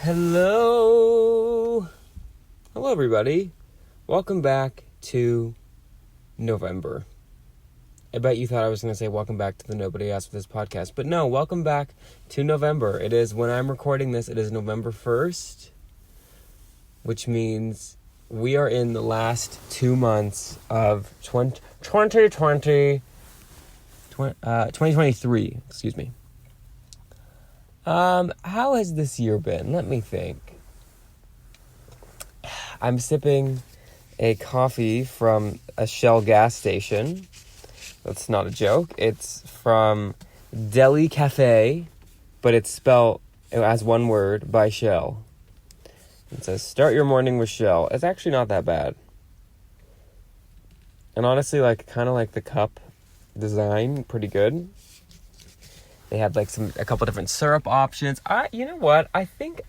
Hello everybody. Welcome back to November. I bet you thought I was going to say welcome back to the Nobody Asked for This podcast, but no, welcome back to November. It is, when I'm recording this, it is November 1st, which means we are in the last 2 months of 2023, excuse me. How has this year been? Let me think. I'm sipping a coffee from a Shell gas station. That's not a joke. It's from Deli Cafe, but it's spelled as one word by Shell. It says, start your morning with Shell. It's actually not that bad. And honestly, kind of like the cup design, pretty good. They have a couple different syrup options. You know what? I think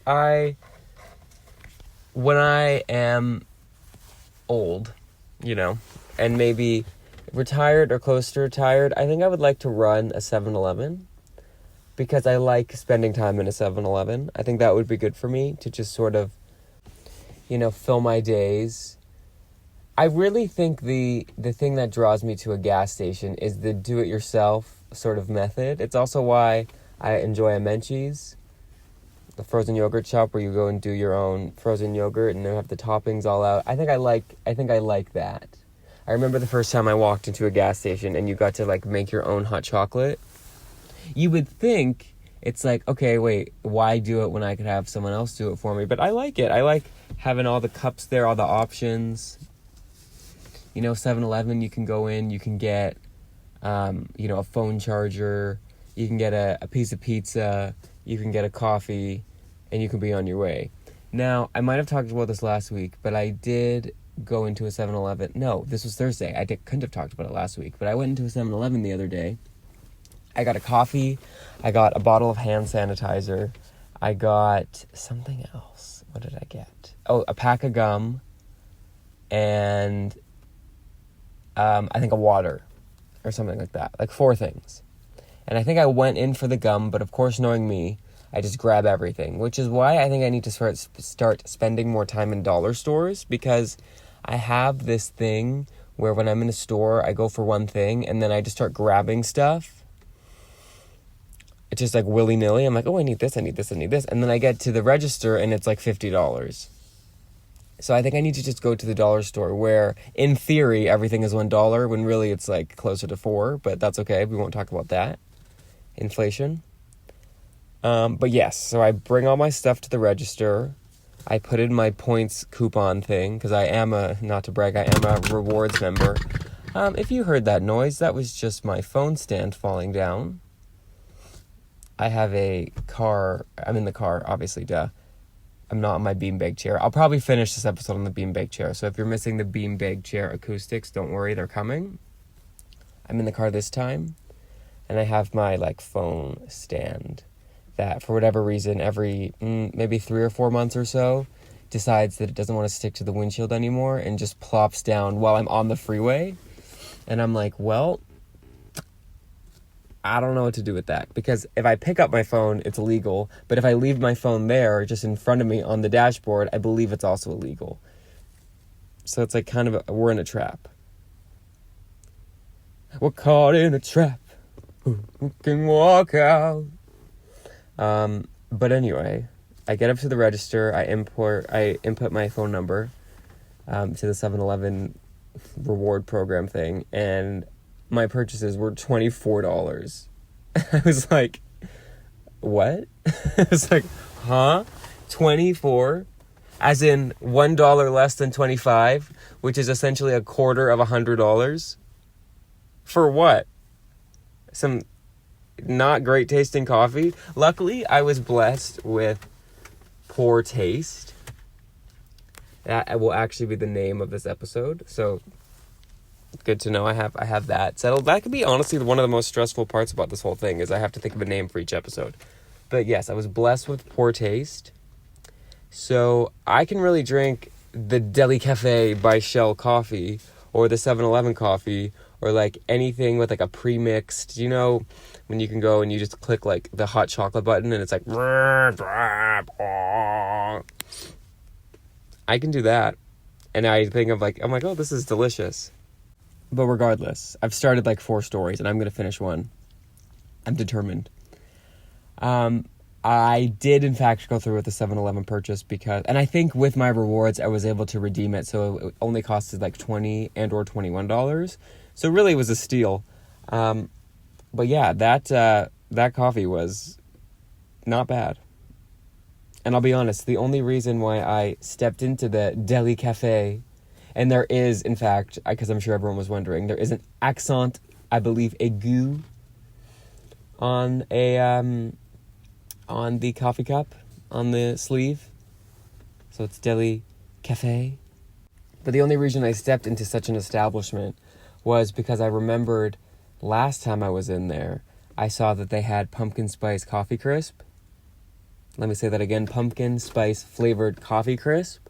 when I am old, and maybe retired or close to retired, I think I would like to run a 7-Eleven because I like spending time in a 7-Eleven. I think that would be good for me to just sort of, fill my days. I really think the thing that draws me to a gas station is the do-it-yourself sort of method. It's also why I enjoy a Menchie's, the frozen yogurt shop where you go and do your own frozen yogurt and they have the toppings all out. I think I like that. I remember the first time I walked into a gas station and you got to make your own hot chocolate. You would think it's okay, wait, why do it when I could have someone else do it for me? But I like it. I like having all the cups there, all the options. 7-Eleven, you can go in, you can get, a phone charger, you can get a piece of pizza, you can get a coffee, and you can be on your way. Now, I might have talked about this last week, but I did go into a 7-Eleven. No, this was Thursday. Couldn't have talked about it last week, but I went into a 7-Eleven the other day. I got a coffee, I got a bottle of hand sanitizer, I got something else. What did I get? Oh, a pack of gum, and I think a water or something like that. 4 things. And I think I went in for the gum, but of course, knowing me, I just grab everything, which is why I think I need to start spending more time in dollar stores, because I have this thing where when I'm in a store, I go for one thing and then I just start grabbing stuff. It's just willy-nilly. I'm oh, I need this, I need this, I need this. And then I get to the register and it's $50. So I think I need to just go to the dollar store where, in theory, everything is $1 when really it's closer to $4, but that's okay. We won't talk about that. Inflation. But yes, so I bring all my stuff to the register. I put in my points coupon thing because I am not to brag, I am a rewards member. If you heard that noise, that was just my phone stand falling down. I have a car. I'm in the car, obviously, duh. I'm not on my beanbag chair. I'll probably finish this episode on the beanbag chair. So if you're missing the beanbag chair acoustics, don't worry, they're coming. I'm in the car this time. And I have my phone stand that for whatever reason every maybe 3 or 4 months or so decides that it doesn't want to stick to the windshield anymore and just plops down while I'm on the freeway. And I'm well, I don't know what to do with that, because if I pick up my phone, it's illegal. But if I leave my phone there just in front of me on the dashboard, I believe it's also illegal. So it's we're in a trap. We're caught in a trap. Who can walk out? But anyway, I get up to the register. I input my phone number to the 7-Eleven reward program thing, and my purchases were $24. I was what? I was huh? 24? As in $1 less than 25, which is essentially a quarter of $100. For what? Some not great tasting coffee. Luckily, I was blessed with poor taste. That will actually be the name of this episode. So good to know I have that settled. That could be honestly one of the most stressful parts about this whole thing, is I have to think of a name for each episode. But yes, I was blessed with poor taste. So I can really drink the Deli Cafe by Shell coffee, or the 7-Eleven coffee, or like anything with like a pre-mixed, you know, when you can go and you just click like the hot chocolate button and it's like, I can do that. And I think of like, I'm like, oh, this is delicious. But regardless, I've started like 4 stories and I'm going to finish one. I'm determined. I did in fact go through with the 7-Eleven purchase because, and I think with my rewards, I was able to redeem it. So it only costed like $20 and or $21. So really it was a steal. But yeah, that coffee was not bad. And I'll be honest, the only reason why I stepped into the deli cafe, and there is, in fact, because I'm sure everyone was wondering, there is an accent, I believe, aigu on the coffee cup, on the sleeve. So it's deli cafe. But the only reason I stepped into such an establishment was because I remembered last time I was in there, I saw that they had pumpkin spice coffee crisp. Let me say that again, pumpkin spice flavored coffee crisp.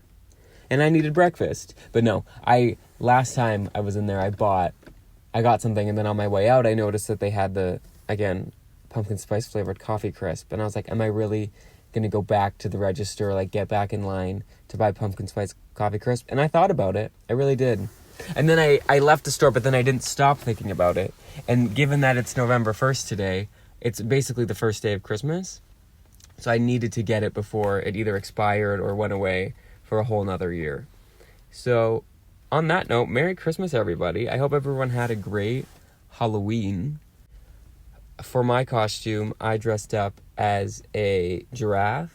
And I needed breakfast. But no, last time I was in there, I got something, and then on my way out, I noticed that they had again, pumpkin spice flavored coffee crisp. And I was like, am I really going to go back to the register, like get back in line to buy pumpkin spice coffee crisp? And I thought about it. I really did. And then I left the store, but then I didn't stop thinking about it. And given that it's November 1st today, it's basically the first day of Christmas. So I needed to get it before it either expired or went away for a whole nother year. So on that note, Merry Christmas, everybody. I hope everyone had a great Halloween. For my costume, I dressed up as a giraffe.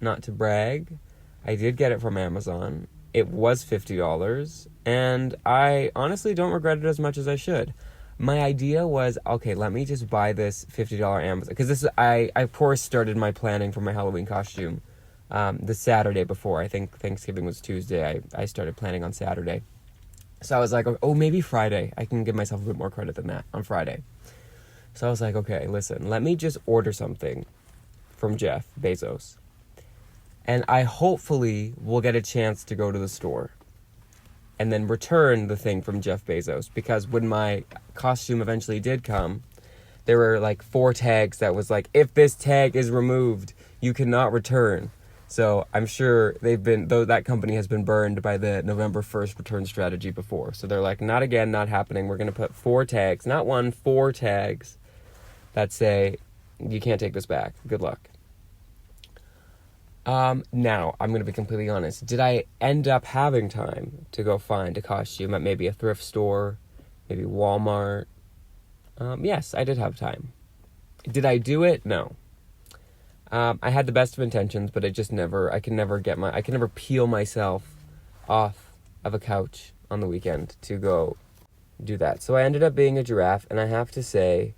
Not to brag. I did get it from Amazon. It was $50. And I honestly don't regret it as much as I should. My idea was, okay, let me just buy this $50 Amazon. Because I of course started my planning for my Halloween costume the Saturday before. I think Thanksgiving was Tuesday. I started planning on Saturday. So I was like, oh, maybe Friday. I can give myself a bit more credit than that on Friday. So I was like, okay, listen, let me just order something from Jeff Bezos. And I hopefully will get a chance to go to the store and then return the thing from Jeff Bezos. Because when my costume eventually did come, there were like 4 tags that was like, if this tag is removed, you cannot return. So I'm sure that company has been burned by the November 1st return strategy before. So they're like, not again, not happening. We're going to put 4 tags, not 1, 4 tags that say, you can't take this back. Good luck. Now, I'm going to be completely honest. Did I end up having time to go find a costume at maybe a thrift store, maybe Walmart? Yes, I did have time. Did I do it? No. I had the best of intentions, but I can never peel myself off of a couch on the weekend to go do that. So I ended up being a giraffe, and I have to say,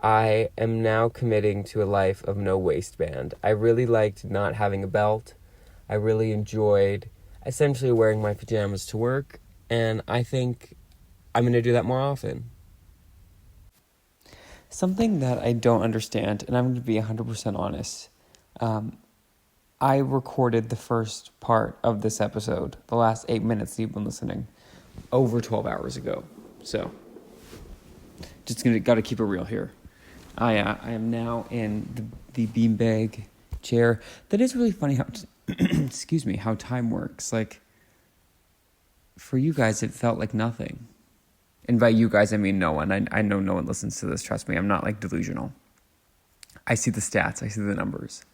I am now committing to a life of no waistband. I really liked not having a belt. I really enjoyed essentially wearing my pajamas to work, and I think I'm going to do that more often. Something that I don't understand, and I'm going to be 100% honest, I recorded the first part of this episode, the last 8 minutes that you've been listening, over 12 hours ago. So, got to keep it real here. I am now in the beanbag chair. That is really funny how, excuse me, how time works. Like, for you guys, it felt like nothing. And by you guys, I mean no one. I know no one listens to this, trust me. I'm not, like, delusional. I see the stats. I see the numbers.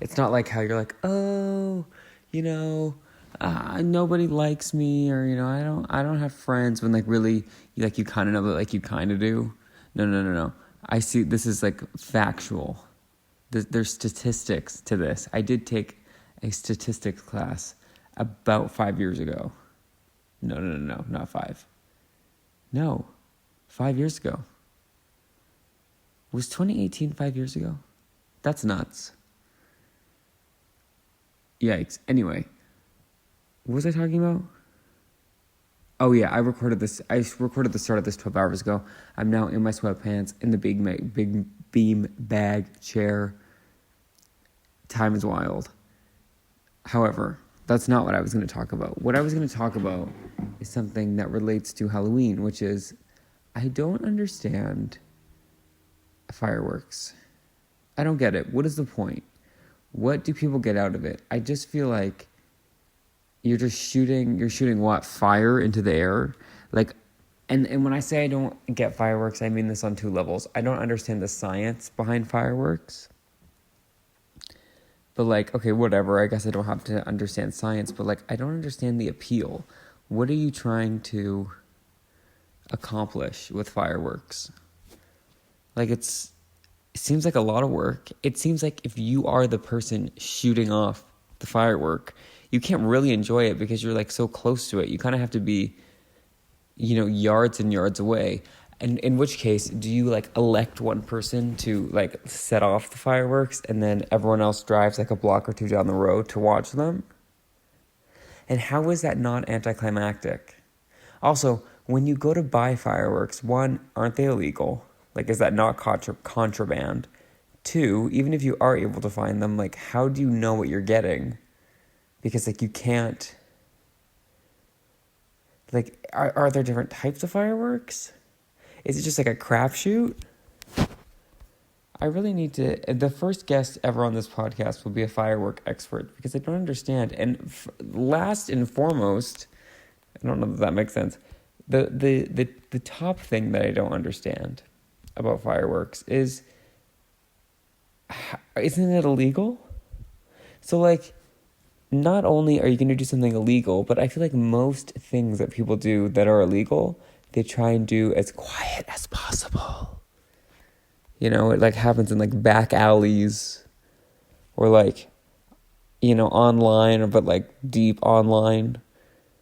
It's not like how you're like, oh, nobody likes me, or, I don't have friends, when, like, really, you kind of know that, like, you kind of do. No. I see, this is like factual. There's statistics to this. I did take a statistics class about 5 years ago. No, not 5. No, 5 years ago. Was 2018 5 years ago? That's nuts. Yikes. Anyway, what was I talking about? Oh yeah, I recorded the start of this 12 hours ago. I'm now in my sweatpants, in the big beam bag chair. Time is wild. However, that's not what I was going to talk about. What I was going to talk about is something that relates to Halloween, which is I don't understand fireworks. I don't get it. What is the point? What do people get out of it? I just feel like you're shooting what? Fire into the air? Like, and when I say I don't get fireworks, I mean this on two levels. I don't understand the science behind fireworks. But like, okay, whatever. I guess I don't have to understand science, but like, I don't understand the appeal. What are you trying to accomplish with fireworks? Like, it seems like a lot of work. It seems like if you are the person shooting off the firework, you can't really enjoy it because you're like so close to it. You kind of have to be, yards and yards away. And in which case, do you like elect one person to like set off the fireworks and then everyone else drives like a block or two down the road to watch them? And how is that not anticlimactic? Also, when you go to buy fireworks, one, aren't they illegal? Like, is that not contraband? Two, even if you are able to find them, like, how do you know what you're getting? Because, like, you can't... Like, are there different types of fireworks? Is it just like a crapshoot? I really need to... The first guest ever on this podcast will be a firework expert because I don't understand. And last and foremost, I don't know if that makes sense, the top thing that I don't understand about fireworks is, isn't it illegal? So, like, not only are you going to do something illegal, but I feel like most things that people do that are illegal, they try and do as quiet as possible. It like happens in like back alleys or like, online, but like deep online.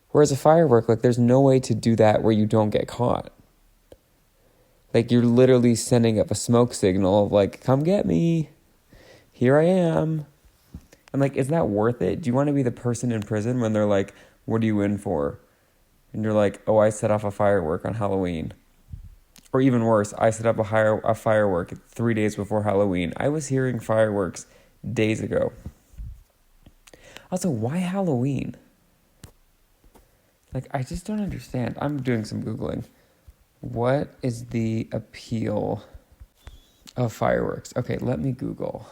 Whereas a firework, like there's no way to do that where you don't get caught. Like you're literally sending up a smoke signal of like, come get me. Here I am. And like, is that worth it? Do you want to be the person in prison when they're like, what are you in for? And you're like, oh, I set off a firework on Halloween. Or even worse, I set up a firework 3 days before Halloween. I was hearing fireworks days ago. Also, why Halloween? Like, I just don't understand. I'm doing some Googling. What is the appeal of fireworks? Okay, let me Google.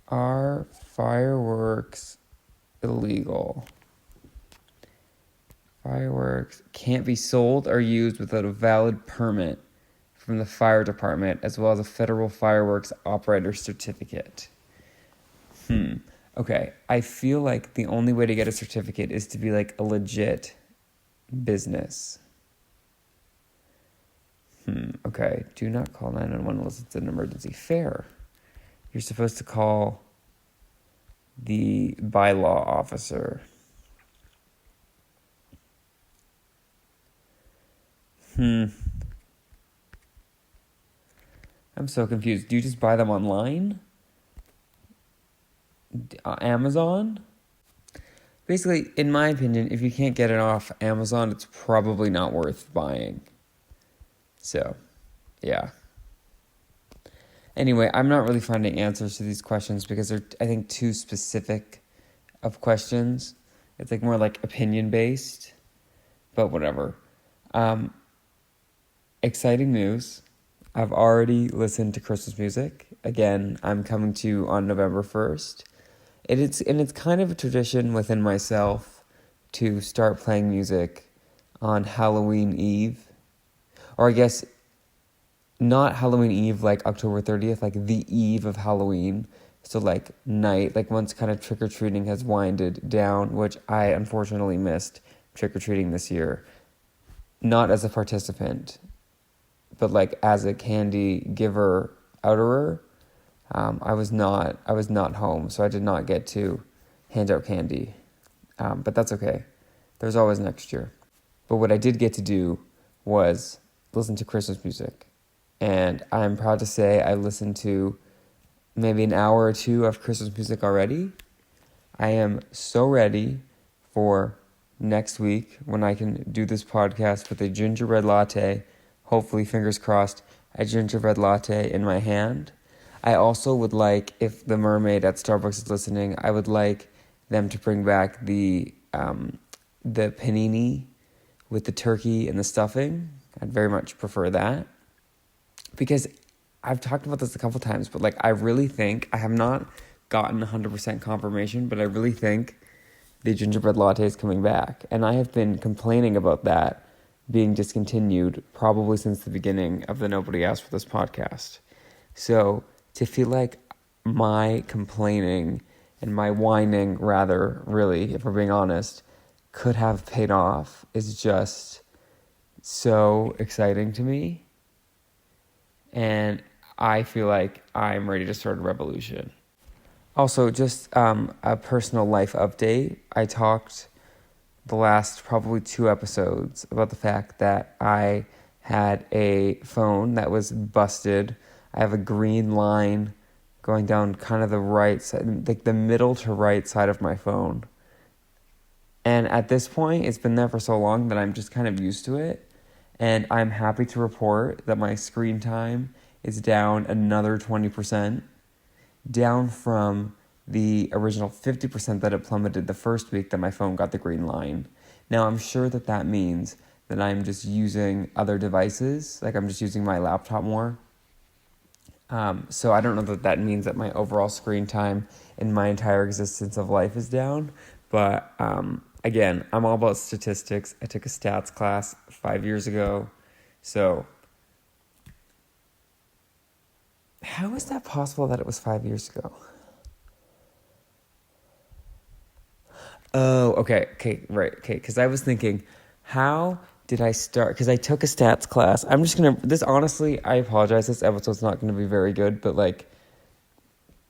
Are fireworks illegal? Fireworks can't be sold or used without a valid permit from the fire department, as well as a federal fireworks operator certificate. Okay, I feel like the only way to get a certificate is to be like a legit business. Okay, do not call 911 unless it's an emergency. Fair. You're supposed to call the bylaw officer. I'm so confused. Do you just buy them online? Amazon? Basically, in my opinion, if you can't get it off Amazon, it's probably not worth buying. So, yeah. Anyway, I'm not really finding answers to these questions because they're, I think, too specific of questions. It's like more like opinion-based, but whatever. Exciting news. I've already listened to Christmas music. Again, I'm coming to you on November 1st. It's kind of a tradition within myself to start playing music on Halloween Eve. Or I guess not Halloween Eve like October 30th, like the eve of Halloween. So like night, like once kind of trick-or-treating has winded down, which I unfortunately missed trick-or-treating this year. Not as a participant, but like as a candy giver outerer. I was not home, so I did not get to hand out candy. But that's okay. There's always next year. But what I did get to do was listen to Christmas music. And I'm proud to say I listened to maybe an hour or two of Christmas music already. I am so ready for next week when I can do this podcast with a gingerbread latte, hopefully, fingers crossed, a gingerbread latte in my hand. I also would like, if the mermaid at Starbucks is listening, I would like them to bring back the panini with the turkey and the stuffing. I'd very much prefer that. Because I've talked about this a couple times, but like I really think, I have not gotten 100% confirmation, but I really think the gingerbread latte is coming back. And I have been complaining about that being discontinued probably since the beginning of the Nobody Asked for This podcast. So to feel like my complaining and my whining, rather, really, if we're being honest, could have paid off is just so exciting to me. And I feel like I'm ready to start a revolution. Also, just a personal life update. I talked the last probably 2 episodes about the fact that I had a phone that was busted. I have a green line going down kind of the right side, like the middle to right side of my phone. And at this point, it's been there for so long that I'm just kind of used to it. And I'm happy to report that my screen time is down another 20%, down from the original 50% that it plummeted the first week that my phone got the green line. Now, I'm sure that that means that I'm just using other devices, like I'm just using my laptop more. So I don't know that that means that my overall screen time in my entire existence of life is down. But again, I'm all about statistics. I took a stats class 5 years ago. So how is that possible that it was 5 years ago? Oh, okay, right, because I was thinking, how did I start? Because I took a stats class. I'm just going to, this honestly, I apologize, this episode's not going to be very good, but like,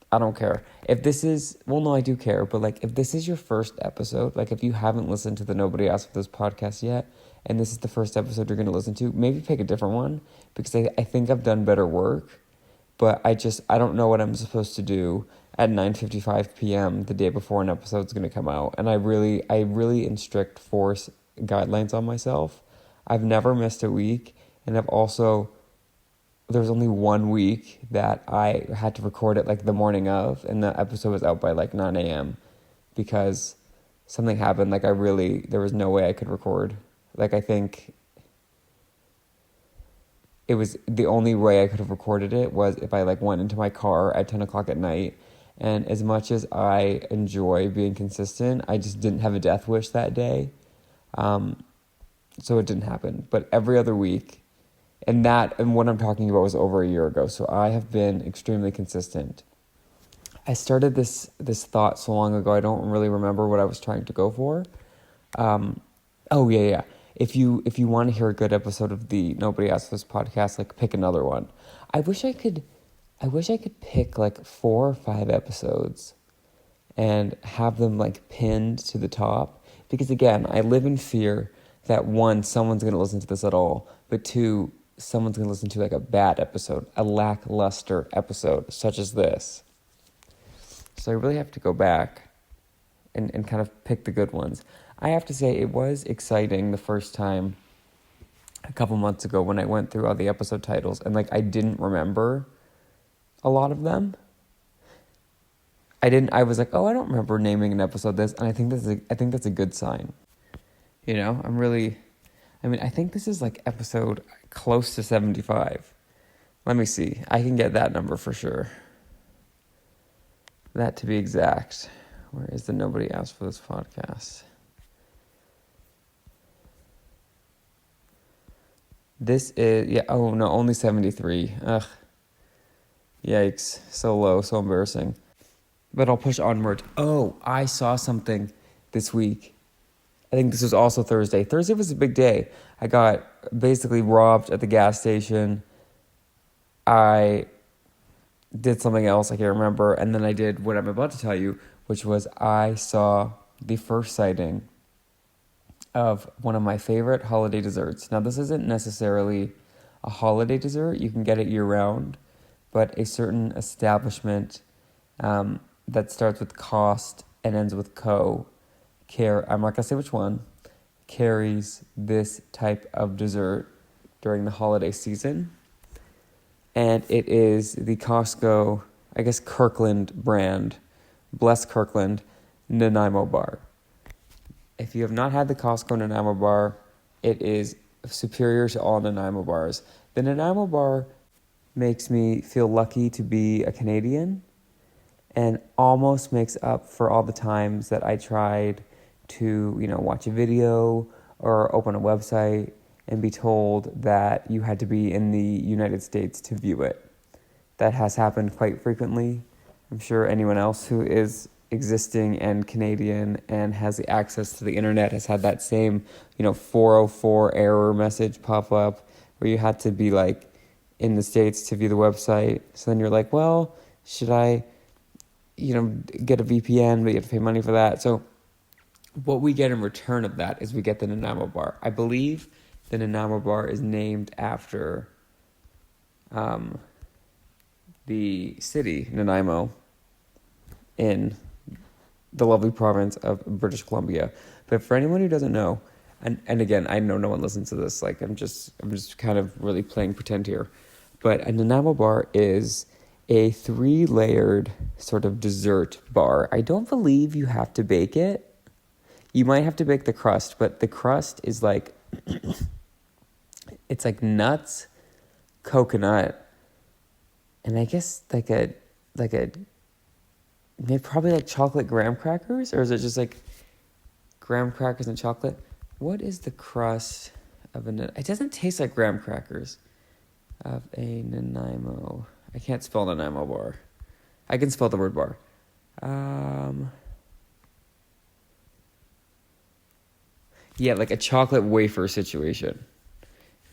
I don't care. If this is, well, no, I do care, but like, if this is your first episode, like if you haven't listened to the Nobody Asked for This podcast yet, and this is the first episode you're going to listen to, maybe pick a different one, because I think I've done better work, but I don't know what I'm supposed to do at 9:55 p.m. the day before an episode's going to come out. And I really in strict force guidelines on myself. I've never missed a week. And there's only 1 week that I had to record it like the morning of, and the episode was out by like 9 a.m. because something happened. Like there was no way I could record. Like I think it was the only way I could have recorded it was if I like went into my car at 10 o'clock at night. And as much as I enjoy being consistent, I just didn't have a death wish that day. So it didn't happen. But every other week, and what I'm talking about was over a year ago. So I have been extremely consistent. I started this thought so long ago, I don't really remember what I was trying to go for. Oh, yeah. If you want to hear a good episode of the Nobody Asked for This podcast, like pick another one. I wish I could pick like 4 or 5 episodes and have them like pinned to the top. Because again, I live in fear that 1, someone's going to listen to this at all, but 2, someone's going to listen to like a bad episode, a lackluster episode such as this. So I really have to go back and kind of pick the good ones. I have to say it was exciting the first time a couple months ago when I went through all the episode titles and like I didn't remember a lot of them. I was like, oh, I don't remember naming an episode this, and I think that's a good sign. You know, I think this is like episode close to 75. Let me see. I can get that number for sure. That to be exact. Where is the Nobody Asked for This podcast? This is, only 73. Ugh. Yikes. So low, so embarrassing. But I'll push onward. Oh, I saw something this week. I think this was also Thursday. Thursday was a big day. I got basically robbed at the gas station. I did something else, I can't remember. And then I did what I'm about to tell you, which was I saw the first sighting of one of my favorite holiday desserts. Now, this isn't necessarily a holiday dessert. You can get it year-round. But a certain establishment that starts with cost and ends with co, I'm not going to say which one, carries this type of dessert during the holiday season. And it is the Costco, I guess Kirkland brand, Bless Kirkland, Nanaimo bar. If you have not had the Costco Nanaimo bar, it is superior to all Nanaimo bars. The Nanaimo bar makes me feel lucky to be a Canadian and almost makes up for all the times that I tried to, watch a video or open a website and be told that you had to be in the United States to view it. That has happened quite frequently. I'm sure anyone else who is existing and Canadian and has the access to the internet has had that same, 404 error message pop up where you had to be like in the States to view the website. So then you're like, well, should I, get a VPN, but you have to pay money for that. So what we get in return of that is we get the Nanaimo bar. I believe the Nanaimo bar is named after the city, Nanaimo, in the lovely province of British Columbia. But for anyone who doesn't know, and again, I know no one listens to this, like I'm just kind of really playing pretend here. But a Nanaimo bar is a 3-layered sort of dessert bar. I don't believe you have to bake it. You might have to bake the crust, but the crust is like, it's like nuts, coconut, and I guess like a maybe probably like chocolate graham crackers, or is it just like graham crackers and chocolate? What is the crust of it doesn't taste like graham crackers of a Nanaimo. I can't spell Nanaimo bar. I can spell the word bar. Yeah, like a chocolate wafer situation.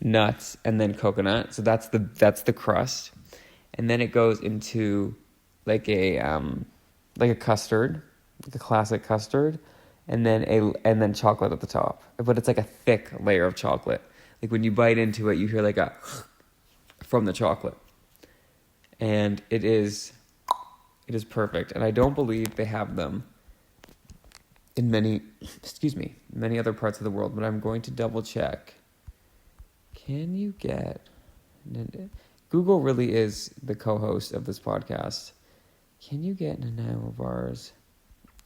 Nuts and then coconut. So that's the crust. And then it goes into like a custard, like a classic custard, and then chocolate at the top. But it's like a thick layer of chocolate. Like when you bite into it, you hear like a from the chocolate. And it is perfect. And I don't believe they have them in many other parts of the world, but I'm going to double check. Can you get... Google really is the co-host of this podcast. Can you get Nanaimo bars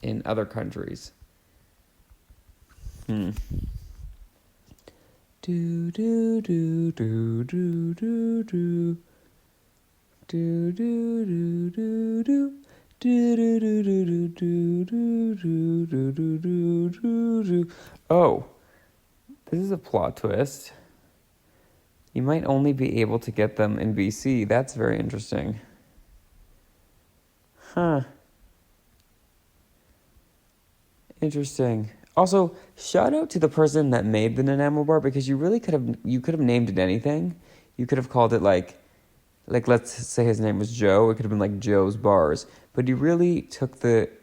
in other countries? Do do do do do do do do do do do do. Oh, this is a plot twist. You might only be able to get them in BC. That's very interesting. Huh. Interesting. Also, shout out to the person that made the Nanaimo bar, because you really could have named it anything. You could have called it like let's say his name was Joe. It could have been like Joe's Bars. But he really took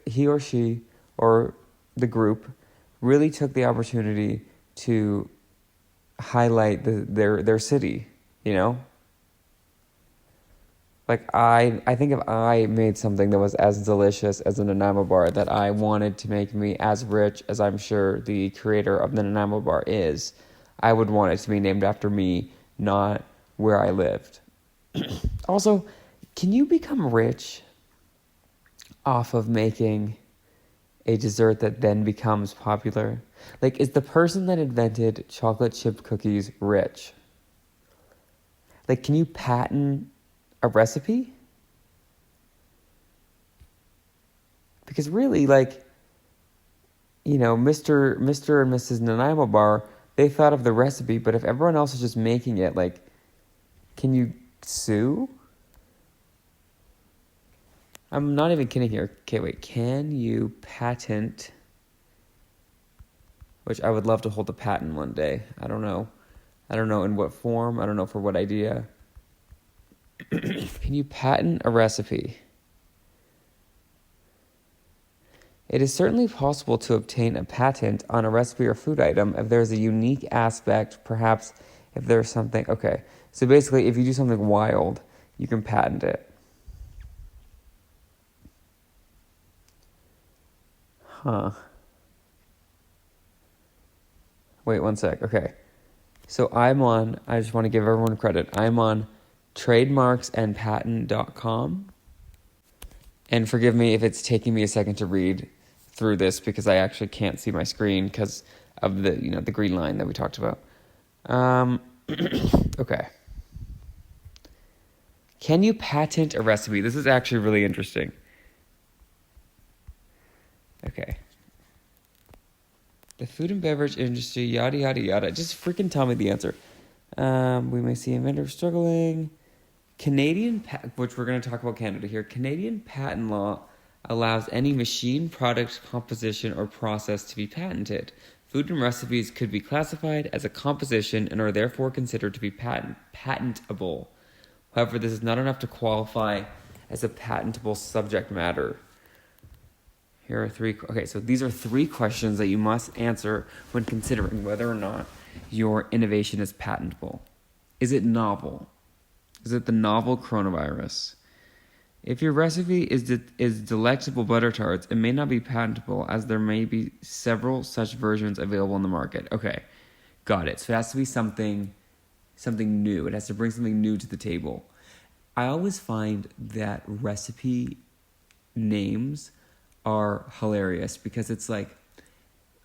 he or she or the group really took the opportunity to highlight their city, Like I think if I made something that was as delicious as a Nanaimo bar, that I wanted to make me as rich as I'm sure the creator of the Nanaimo bar is, I would want it to be named after me, not where I lived. Also, can you become rich off of making a dessert that then becomes popular? Like, is the person that invented chocolate chip cookies rich? Like, can you patent a recipe? Because really, like, Mr. and Mrs. Nanaimo bar, they thought of the recipe, but if everyone else is just making it, like, can you sue? I'm not even kidding here. Okay, wait. Can you patent? Which I would love to hold a patent one day. I don't know in what form. I don't know for what idea. Can you patent a recipe? It is certainly possible to obtain a patent on a recipe or food item if there's a unique aspect, perhaps if there's something... Okay, so basically, if you do something wild, you can patent it. Huh. Wait one sec. Okay. So I just want to give everyone credit. I'm on trademarksandpatent.com. And forgive me if it's taking me a second to read through this because I actually can't see my screen because of the green line that we talked about. Okay. Can you patent a recipe? This is actually really interesting. Okay. The food and beverage industry, yada, yada, yada. Just freaking tell me the answer. We may see inventors struggling. Which we're going to talk about Canada here. Canadian patent law allows any machine, product, composition, or process to be patented. Food and recipes could be classified as a composition and are therefore considered to be patentable. However, this is not enough to qualify as a patentable subject matter. Here are three. Okay, so these are three questions that you must answer when considering whether or not your innovation is patentable. Is it novel? Is it the novel coronavirus? If your recipe is delectable butter tarts, it may not be patentable as there may be several such versions available in the market. Okay, got it. So it has to be something new. It has to bring something new to the table. I always find that recipe names are hilarious because it's like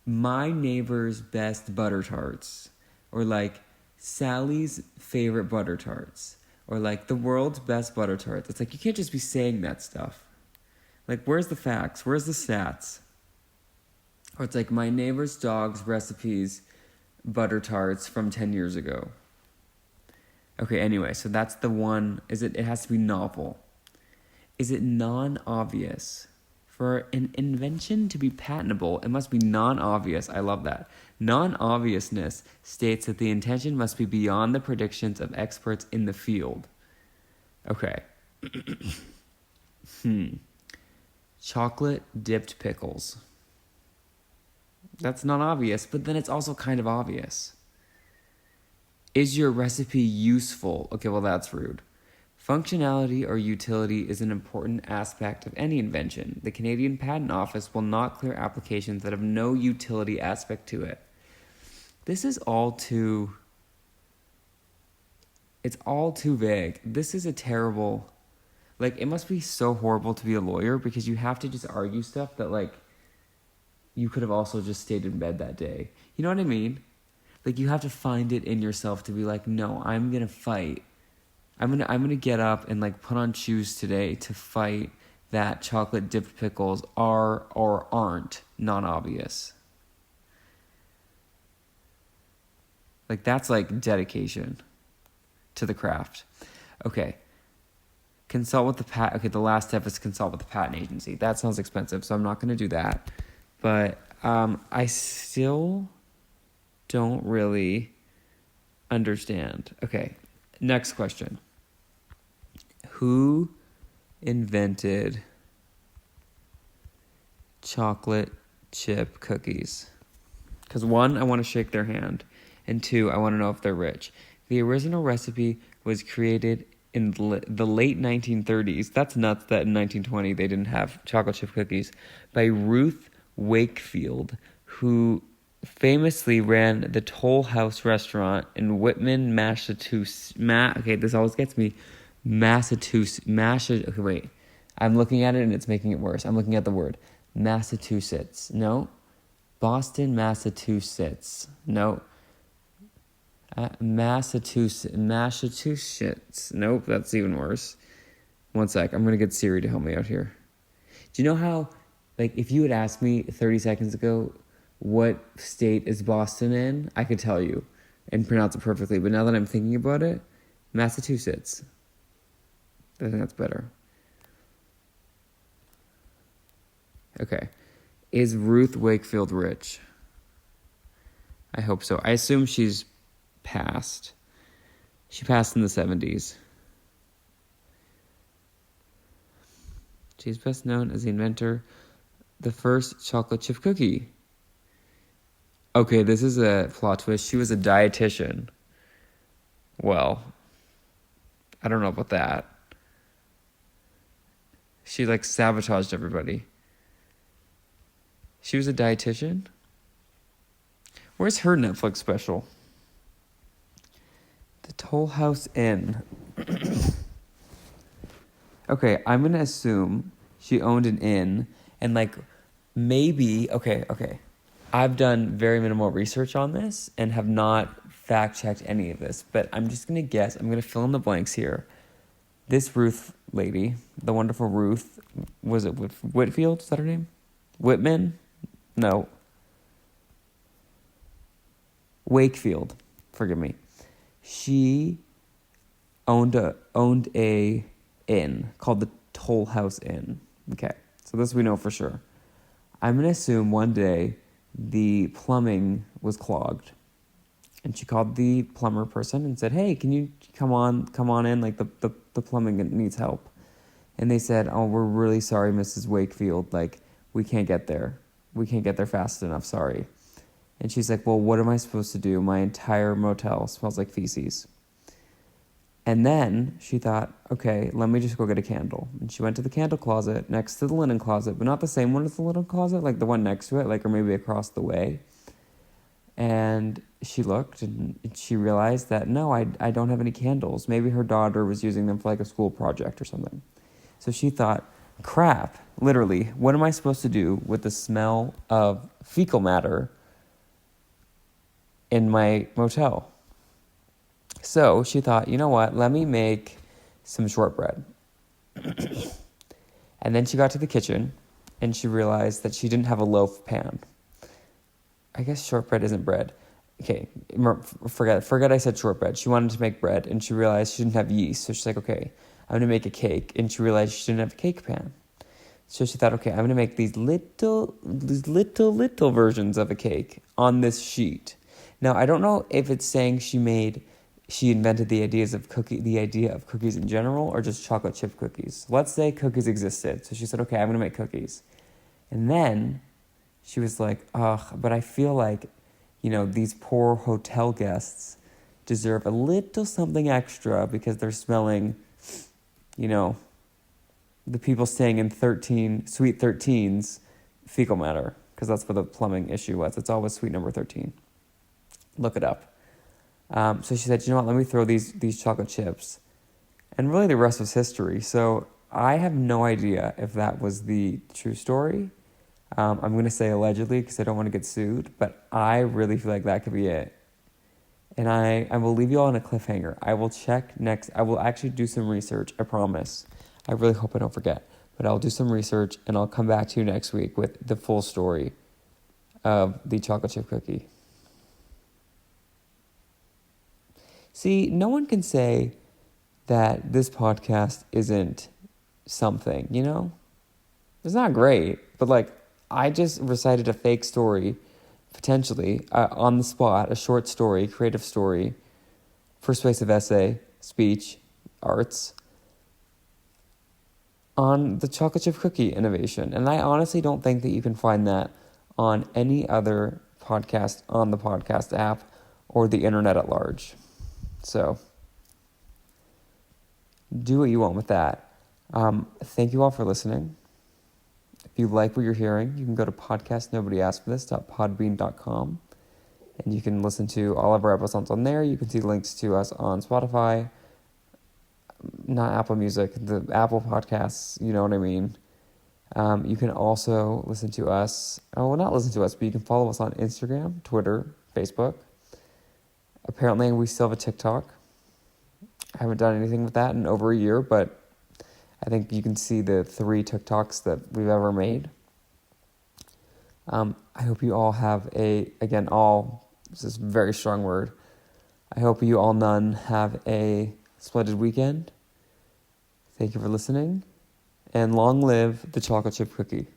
my neighbor's best butter tarts, or like Sally's favorite butter tarts, or like the world's best butter tarts. It's like you can't just be saying that stuff. Like, where's the facts? Where's the stats? Or it's like my neighbor's dog's recipes butter tarts from 10 years ago. Okay, anyway, so that's the one. It has to be novel. Is it non-obvious? For an invention to be patentable, it must be non-obvious. I love that. Non-obviousness states that the intention must be beyond the predictions of experts in the field. Okay. Chocolate dipped pickles. That's not obvious, but then it's also kind of obvious. Is your recipe useful? Okay, well, that's rude. Functionality or utility is an important aspect of any invention. The Canadian Patent Office will not clear applications that have no utility aspect to it. This is all too... It's all too vague. This is a terrible... Like, it must be so horrible to be a lawyer because you have to just argue stuff that, like, you could have also just stayed in bed that day. You know what I mean? Like, you have to find it in yourself to be like, no, I'm going to fight. I'm gonna get up and like put on shoes today to fight that chocolate dipped pickles are or aren't non-obvious. Like, that's like dedication to the craft. Okay. Consult with the Okay, the last step is consult with the patent agency. That sounds expensive, so I'm not gonna do that. But I still don't really understand. Okay, next question. Who invented chocolate chip cookies? Because one, I want to shake their hand. And two, I want to know if they're rich. The original recipe was created in the late 1930s. That's nuts that in 1920 they didn't have chocolate chip cookies. By Ruth Wakefield, who famously ran the Toll House restaurant in Whitman, Massachusetts. Okay, this always gets me. Okay, wait. I'm looking at it and it's making it worse. I'm looking at the word. Massachusetts. No. Boston, Massachusetts. No. Massachusetts. Nope, that's even worse. One sec. I'm going to get Siri to help me out here. Do you know how, like, if you had asked me 30 seconds ago what state is Boston in, I could tell you and pronounce it perfectly. But now that I'm thinking about it, Massachusetts. I think that's better. Okay. Is Ruth Wakefield rich? I hope so. I assume she's passed. She passed in the 70s. She's best known as the inventor of the first chocolate chip cookie. Okay, this is a plot twist. She was a dietitian. Well, I don't know about that. She, like, sabotaged everybody. She was a dietitian? Where's her Netflix special? The Toll House Inn. Okay, I'm going to assume she owned an inn. And, like, maybe... Okay. I've done very minimal research on this and have not fact-checked any of this, but I'm just going to guess. I'm going to fill in the blanks here. This Ruth lady, the wonderful Ruth, was it Whitfield? Is that her name? Whitman? No. Wakefield. Forgive me. She owned a inn called the Toll House Inn. Okay, so this we know for sure. I'm going to assume one day the plumbing was clogged. And she called the plumber person and said, hey, can you come on in? Like, the plumbing needs help. And they said, oh, we're really sorry, Mrs. Wakefield. Like, we can't get there. We can't get there fast enough, sorry. And she's like, well, what am I supposed to do? My entire motel smells like feces. And then she thought, okay, let me just go get a candle. And she went to the candle closet next to the linen closet, but not the same one as the linen closet, like the one next to it, like, or maybe across the way. And she looked and she realized that, no, I don't have any candles. Maybe her daughter was using them for like a school project or something. So she thought, crap, literally, what am I supposed to do with the smell of fecal matter in my motel? So she thought, you know what, let me make some shortbread. And then she got to the kitchen and she realized that she didn't have a loaf pan. I guess shortbread isn't bread. Okay, forget I said shortbread. She wanted to make bread, and she realized she didn't have yeast. So she's like, okay, I'm going to make a cake. And she realized she didn't have a cake pan. So she thought, okay, I'm going to make these little versions of a cake on this sheet. Now, I don't know if it's saying she invented the idea of cookies in general, or just chocolate chip cookies. Let's say cookies existed. So she said, okay, I'm going to make cookies. And then she was like, ugh, but I feel like, these poor hotel guests deserve a little something extra because they're smelling, the people staying in Suite 13's fecal matter, because that's what the plumbing issue was. It's always Suite number 13. Look it up. So she said, you know what, let me throw these chocolate chips. And really the rest was history. So I have no idea if that was the true story. I'm going to say allegedly because I don't want to get sued, but I really feel like that could be it. And I will leave you all on a cliffhanger. I will check next. I will actually do some research, I promise. I really hope I don't forget. But I'll do some research and I'll come back to you next week with the full story of the chocolate chip cookie. See, no one can say that this podcast isn't something, It's not great, but I just recited a fake story, potentially, on the spot, a short story, creative story, persuasive essay, speech, arts, on the chocolate chip cookie innovation. And I honestly don't think that you can find that on any other podcast on the podcast app or the internet at large. So, do what you want with that. Thank you all for listening. If you like what you're hearing, you can go to podcastnobodyaskforthis.podbean.com and you can listen to all of our episodes on there. You can see links to us on Spotify, not Apple Music, the Apple Podcasts, you know what I mean. You can also listen to us, not listen to us, but you can follow us on Instagram, Twitter, Facebook. Apparently, we still have a TikTok. I haven't done anything with that in over a year, but I think you can see the 3 TikToks that we've ever made. I hope you all have this is a very strong word. I hope you all none have a splendid weekend. Thank you for listening, and long live the chocolate chip cookie.